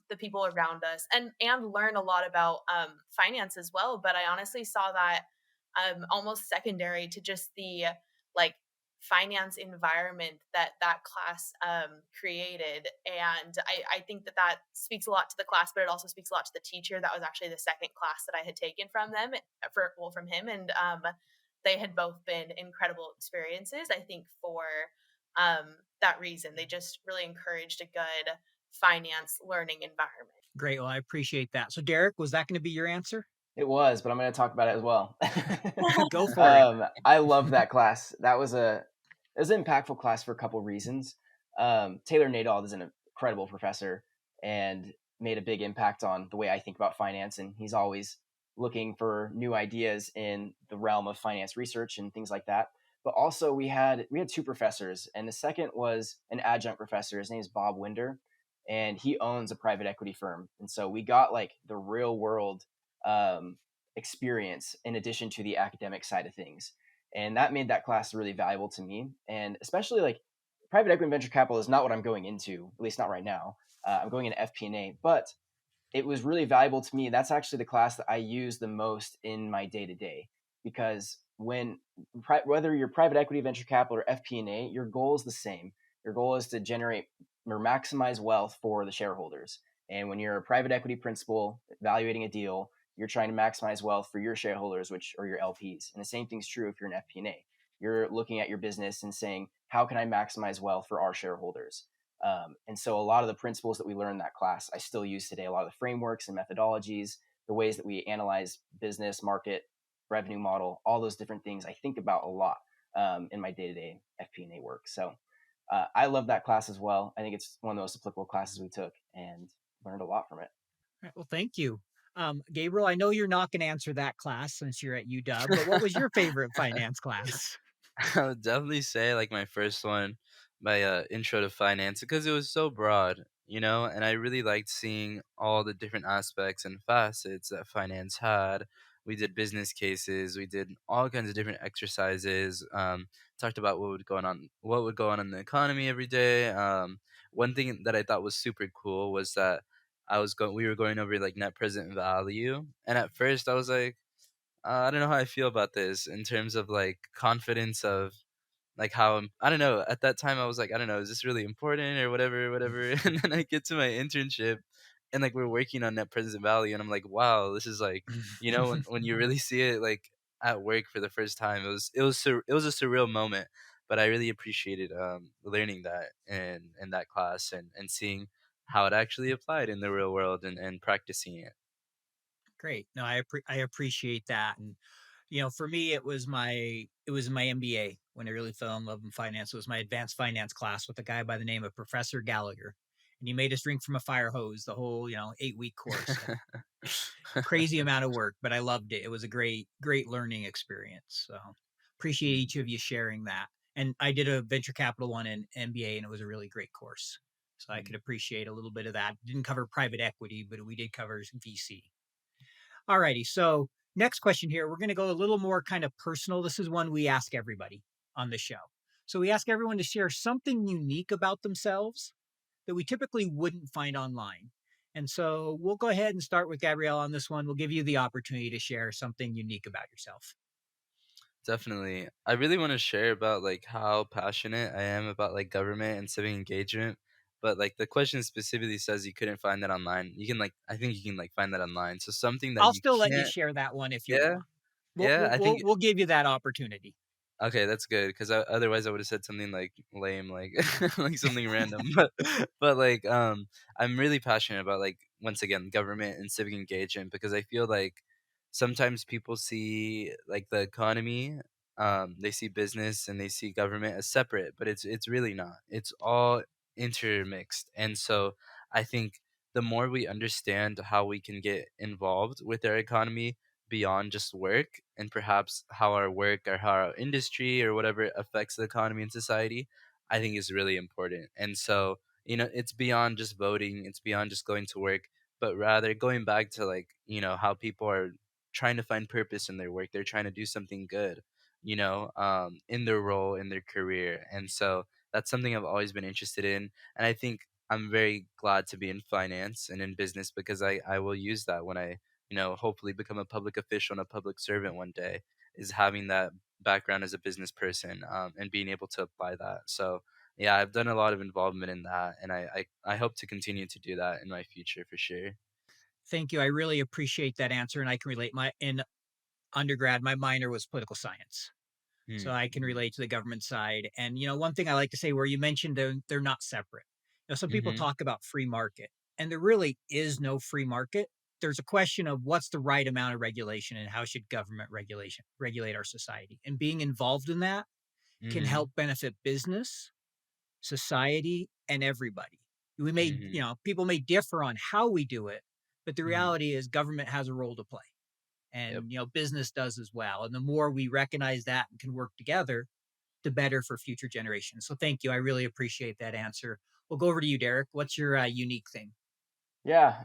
the people around us and learn a lot about finance as well. But I honestly saw that almost secondary to just the like finance environment that class created. And I think that speaks a lot to the class, but it also speaks a lot to the teacher. That was actually the second class that I had taken from them from him. And they had both been incredible experiences. I think for that reason, they just really encouraged a good finance learning environment. Great. Well, I appreciate that. So Derek, was that going to be your answer? It was, but I'm going to talk about it as well. Go for it. I love that class. It was an impactful class for a couple reasons. Taylor Nadald is an incredible professor and made a big impact on the way I think about finance. And he's always looking for new ideas in the realm of finance research and things like that. But also we had two professors, and the second was an adjunct professor. His name is Bob Winder, and he owns a private equity firm. And so we got like the real world experience in addition to the academic side of things. And that made that class really valuable to me. And especially like private equity and venture capital is not what I'm going into, at least not right now. I'm going into FP&A, but it was really valuable to me. That's actually the class that I use the most in my day to day, because whether you're private equity, venture capital, or FP&A, your goal is the same. Your goal is to generate or maximize wealth for the shareholders. And when you're a private equity principal evaluating a deal, you're trying to maximize wealth for your shareholders, which are your LPs. And the same thing's true if you're an FP&A. You're looking at your business and saying, how can I maximize wealth for our shareholders? And so a lot of the principles that we learned in that class, I still use today. A lot of the frameworks and methodologies, the ways that we analyze business, market, revenue model, all those different things I think about a lot in my day-to-day FP&A work. So I love that class as well. I think it's one of the most applicable classes we took and learned a lot from it. All right, well, thank you. Gabriel, I know you're not going to answer that class since you're at UW, but what was your favorite finance class? I would definitely say like my first one, my intro to finance, because it was so broad, and I really liked seeing all the different aspects and facets that finance had. We did business cases, we did all kinds of different exercises, talked about what would go on in the economy every day. One thing that I thought was super cool was that we were going over like net present value, and at first I was like, I don't know how I feel about this in terms of like confidence of like I don't know. At that time, I was like, I don't know, is this really important or whatever, whatever. And then I get to my internship, and like we're working on net present value, and I'm like, wow, this is like, when you really see it like at work for the first time, it was a surreal moment. But I really appreciated learning that in that class and seeing how it actually applied in the real world and practicing it. Great. No, I appreciate that. And for me, it was my MBA when I really fell in love in finance. It was my advanced finance class with a guy by the name of Professor Gallagher, and he made us drink from a fire hose the whole 8-week course. Crazy amount of work, but I loved it. It was a great learning experience. So appreciate Mm, each of you sharing that. And I did a venture capital one in MBA, and it was a really great course. So I mm. could appreciate a little bit of that. Didn't cover private equity, but we did cover VC. All righty. So next question here, we're going to go a little more kind of personal. This is one we ask everybody on the show. So we ask everyone to share something unique about themselves that we typically wouldn't find online. And so we'll go ahead and start with Gabrielle on this one. We'll give you the opportunity to share something unique about yourself. Definitely. I really want to share about like how passionate I am about like government and civic engagement. But like the question specifically says you couldn't find that online. You can like I think you can like find that online. So something that I'll you still let you can't. share that one if you Yeah. want. We'll Yeah, we'll I we'll, think we'll give you that opportunity. okay, that's good because otherwise I would have said something like lame, like like something random. But like I'm really passionate about like once again government and civic engagement because I feel like sometimes people see like the economy, they see business and they see government as separate, but it's really not. It's all intermixed, and so I think the more we understand how we can get involved with our economy beyond just work and perhaps how our work or how our industry or whatever affects the economy and society, I think is really important. And so, it's beyond just voting, it's beyond just going to work, but rather going back to like, how people are trying to find purpose in their work. They're trying to do something good, in their role, in their career. And so that's something I've always been interested in. And I think I'm very glad to be in finance and in business because I will use that when I hopefully become a public official and a public servant one day, is having that background as a business person and being able to apply that. So, yeah, I've done a lot of involvement in that, and I hope to continue to do that in my future for sure. Thank you. I really appreciate that answer, and I can relate. My in undergrad, my minor was political science. So I can Mm-hmm. relate to the government side. And one thing I like to say, where you mentioned they're not separate. Some people Mm-hmm. talk about free market, and there really is no free market. There's a question of what's the right amount of regulation and how should government regulation regulate our society. And being involved in that can Mm-hmm. help benefit business, society, and everybody. We may, Mm-hmm. people may differ on how we do it, but the Mm-hmm. reality is government has a role to play, Yep. and business does as well. And the more we recognize that and can work together, the better for future generations. So thank you. I really appreciate that answer. We'll go over to you, Derek. What's your unique thing? Yeah.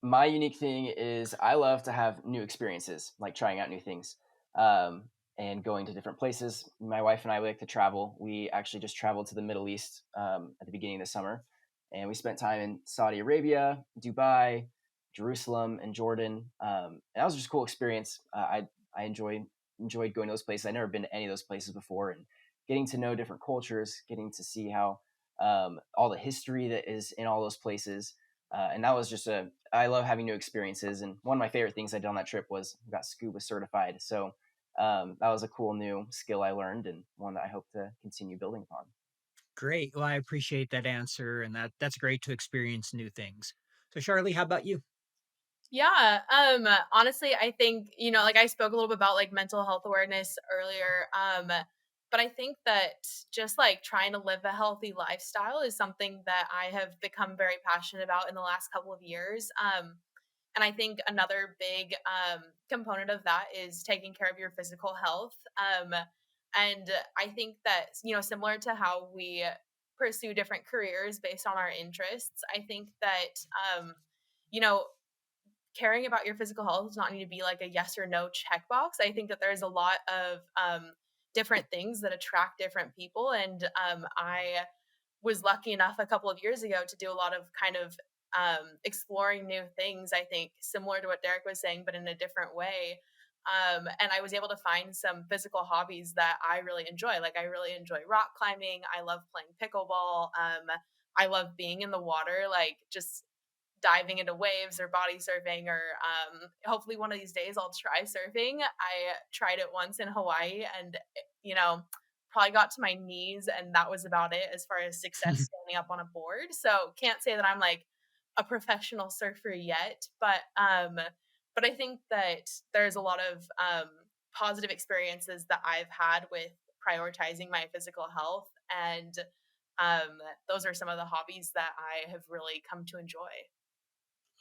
My unique thing is I love to have new experiences, like trying out new things, um, and going to different places. My wife and I like to travel. We actually just traveled to the Middle East at the beginning of the summer, and we spent time in Saudi Arabia, Dubai, Jerusalem, and Jordan. And that was just a cool experience. I enjoyed going to those places. I'd never been to any of those places before, and getting to know different cultures, getting to see how all the history that is in all those places. And that was just I love having new experiences. And one of my favorite things I did on that trip was got scuba certified. So that was a cool new skill I learned and one that I hope to continue building upon. Great. Well, I appreciate that answer, and that's great to experience new things. So, Charlie, how about you? Yeah, honestly, I think, like I spoke a little bit about like mental health awareness earlier. But I think that just like trying to live a healthy lifestyle is something that I have become very passionate about in the last couple of years. And I think another big component of that is taking care of your physical health. And I think that, similar to how we pursue different careers based on our interests, I think that, you know, caring about your physical health does not need to be like a yes or no checkbox. I think that there's a lot of different things that attract different people. And I was lucky enough a couple of years ago to do a lot of kind of exploring new things, I think, similar to what Derek was saying, but in a different way. And I was able to find some physical hobbies that I really enjoy. Like, I really enjoy rock climbing. I love playing pickleball. I love being in the water, like just diving into waves or body surfing, or hopefully one of these days I'll try surfing. I tried it once in Hawaii, and probably got to my knees, and that was about it as far as success standing up on a board. So can't say that I'm like a professional surfer yet, but I think that there's a lot of positive experiences that I've had with prioritizing my physical health, and those are some of the hobbies that I have really come to enjoy.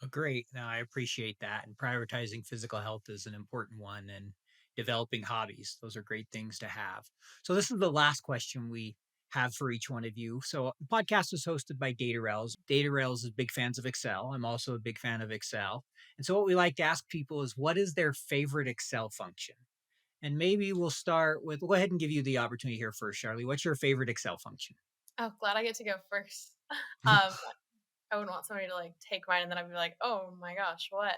Oh, great. No, I appreciate that. And prioritizing physical health is an important one, and developing hobbies. Those are great things to have. So this is the last question we have for each one of you. So the podcast is hosted by Data Rails. Data Rails is big fans of Excel. I'm also a big fan of Excel. And so what we like to ask people is, what is their favorite Excel function? And maybe we'll start with, go ahead and give you the opportunity here first, Charlee. What's your favorite Excel function? Oh, glad I get to go first. um, I wouldn't want somebody to like take mine and then I'd be like, oh my gosh, what?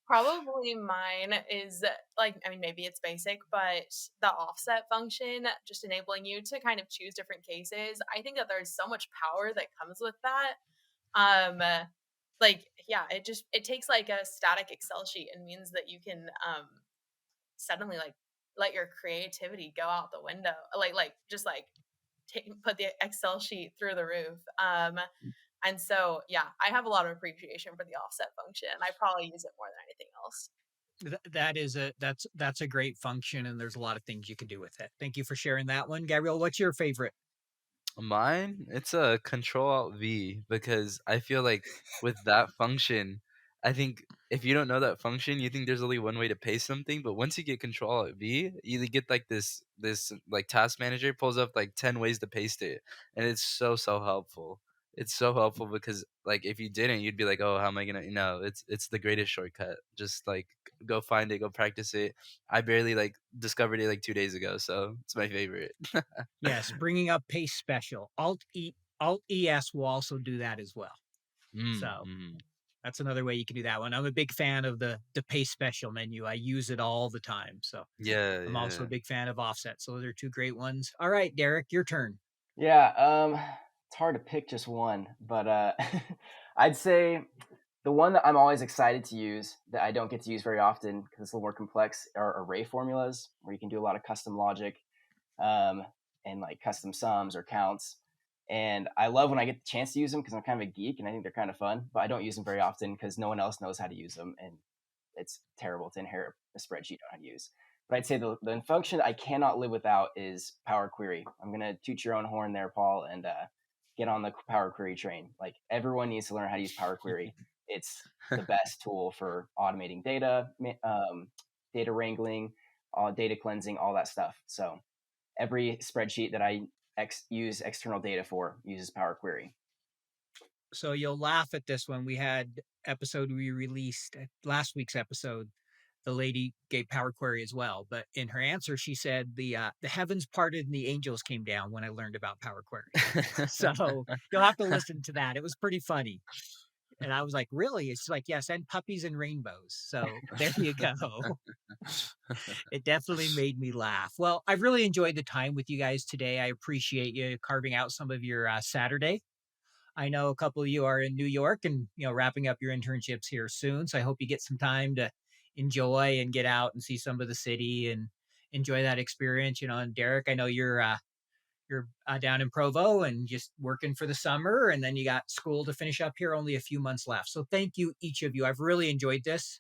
Probably mine is like, I mean, maybe it's basic, but the offset function, just enabling you to kind of choose different cases. I think that there's so much power that comes with that. Um, like, yeah, it takes like a static Excel sheet and means that you can suddenly like let your creativity go out the window. Like just like put the Excel sheet through the roof. And so, yeah, I have a lot of appreciation for the offset function. I probably use it more than anything else. That's a great function, and there's a lot of things you can do with it. Thank you for sharing that one. Gabriel, what's your favorite? Mine, it's a Control Alt V, because I feel like with that function, I think if you don't know that function, you think there's only one way to pay something. But once you get Control Alt V, you get like this like task manager pulls up like 10 ways to paste it, and it's so helpful. It's so helpful because like if you didn't, you'd be like, oh, how am I gonna? It's the greatest shortcut. Just like go find it, go practice it. I barely like discovered it like 2 days ago, so it's my favorite. Yes, bringing up Pace Special. Alt ES will also do that as well. So Mm. that's another way you can do that one. I'm a big fan of the Pace Special menu. I use it all the time. So Yeah, I'm also a yeah. big fan of offset. So those are two great ones. All right, Derek, your turn. Yeah, it's hard to pick just one, but I'd say the one that I'm always excited to use that I don't get to use very often because it's a little more complex are array formulas, where you can do a lot of custom logic um, and like custom sums or counts. And I love when I get the chance to use them because I'm kind of a geek and I think they're kind of fun, but I don't use them very often because no one else knows how to use them. And it's terrible to inherit a spreadsheet you don't know how to use. But I'd say the function I cannot live without is Power Query. I'm going to toot your own horn there, Paul, and get on the Power Query train. Like everyone needs to learn how to use Power Query. It's the best tool for automating data, data wrangling, data cleansing, all that stuff. So every spreadsheet that I use external data for uses Power Query. So you'll laugh at this one. We had episode we released last week's episode. The lady gave Power Query as well, but in her answer, she said the heavens parted and the angels came down when I learned about Power Query. So you'll have to listen to that. It was pretty funny. And I was like, really? It's like, yes, and puppies and rainbows. So there you go. It definitely made me laugh. Well, I've really enjoyed the time with you guys today. I appreciate you carving out some of your Saturday. I know a couple of you are in New York and, wrapping up your internships here soon. So I hope you get some time to enjoy and get out and see some of the city and enjoy that experience. And Derek, I know you're down in Provo and just working for the summer, and then you got school to finish up here, only a few months left. So thank you, each of you. I've really enjoyed this.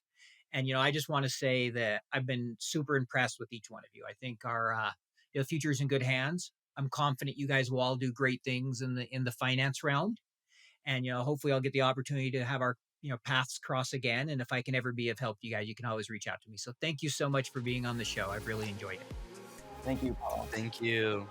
And, I just want to say that I've been super impressed with each one of you. I think our future is in good hands. I'm confident you guys will all do great things in the finance realm. And, hopefully I'll get the opportunity to have our, paths cross again. And if I can ever be of help to you guys, you can always reach out to me. So thank you so much for being on the show. I've really enjoyed it. Thank you, Paul. Thank you.